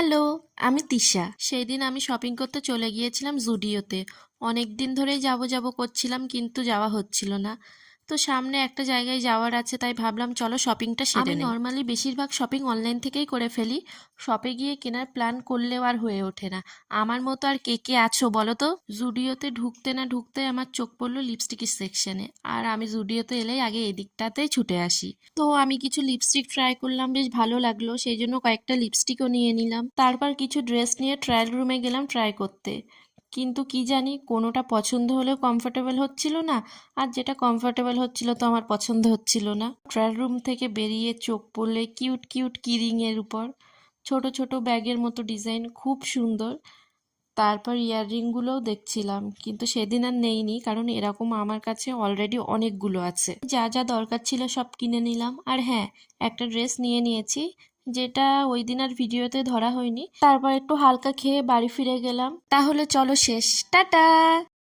Hello, আমি তিশা। সেদিন আমি শপিং করতে চলে গিয়েছিলাম জুডিওতে। অনেক দিন ধরেই যাব যাব করছিলাম কিন্তু যাওয়া হচ্ছিল না। তো সামনে একটা জায়গায় যাওয়ার আছে তাই ভাবলাম চলো শপিংটা সেরে আমি নেই। নর্মালি বেশিরভাগ শপিং অনলাইন থেকেই করে ফেলি। শপে গিয়ে কেনার প্ল্যান করলেও আর হয়ে ওঠে না। আমার মতো আর কে কে আছো বলো তো? জুডিওতে ঢুকতে না ঢুকতে আমার চোখ পড়লো লিপস্টিকের সেকশনে, আর আমি জুডিওতে এলেই আগে এদিকটাতেই ছুটে আসি। তো আমি কিছু লিপস্টিক ট্রাই করলাম, বেশ ভালো লাগলো, সেই জন্য কয়েকটা লিপস্টিকও নিয়ে নিলাম। তারপর কিছু ড্রেস নিয়ে ট্রায়াল রুমে গেলাম ট্রাই করতে। কিন্তু কি জানি কোনোটা পছন্দ হলেও কমফোর্টেবল হচ্ছিল না, আর যেটা কমফোর্টেবল হচ্ছিল তো আমার পছন্দ হচ্ছিল না। ট্রায়াল রুম থেকে বেরিয়ে চোখ পড়লে কিউট কিউট কিরিং এর উপর, ছোট ছোট ব্যাগের মতো ডিজাইন, খুব সুন্দর। তারপর ইয়াররিংগুলোও দেখছিলাম কিন্তু সেদিন আর নেইনি, কারণ এরকম আমার কাছে অলরেডি অনেকগুলো আছে। যা যা দরকার ছিল সব কিনে নিলাম। আর হ্যাঁ, একটা ড্রেস নিয়ে নিয়েছি, যেটা ওই দিন আর ভিডিওতে ধরা হয়নি। তারপর একটু হালকা খেয়ে বাড়ি ফিরে গেলাম। তাহলে চলো শেষ, টাটা।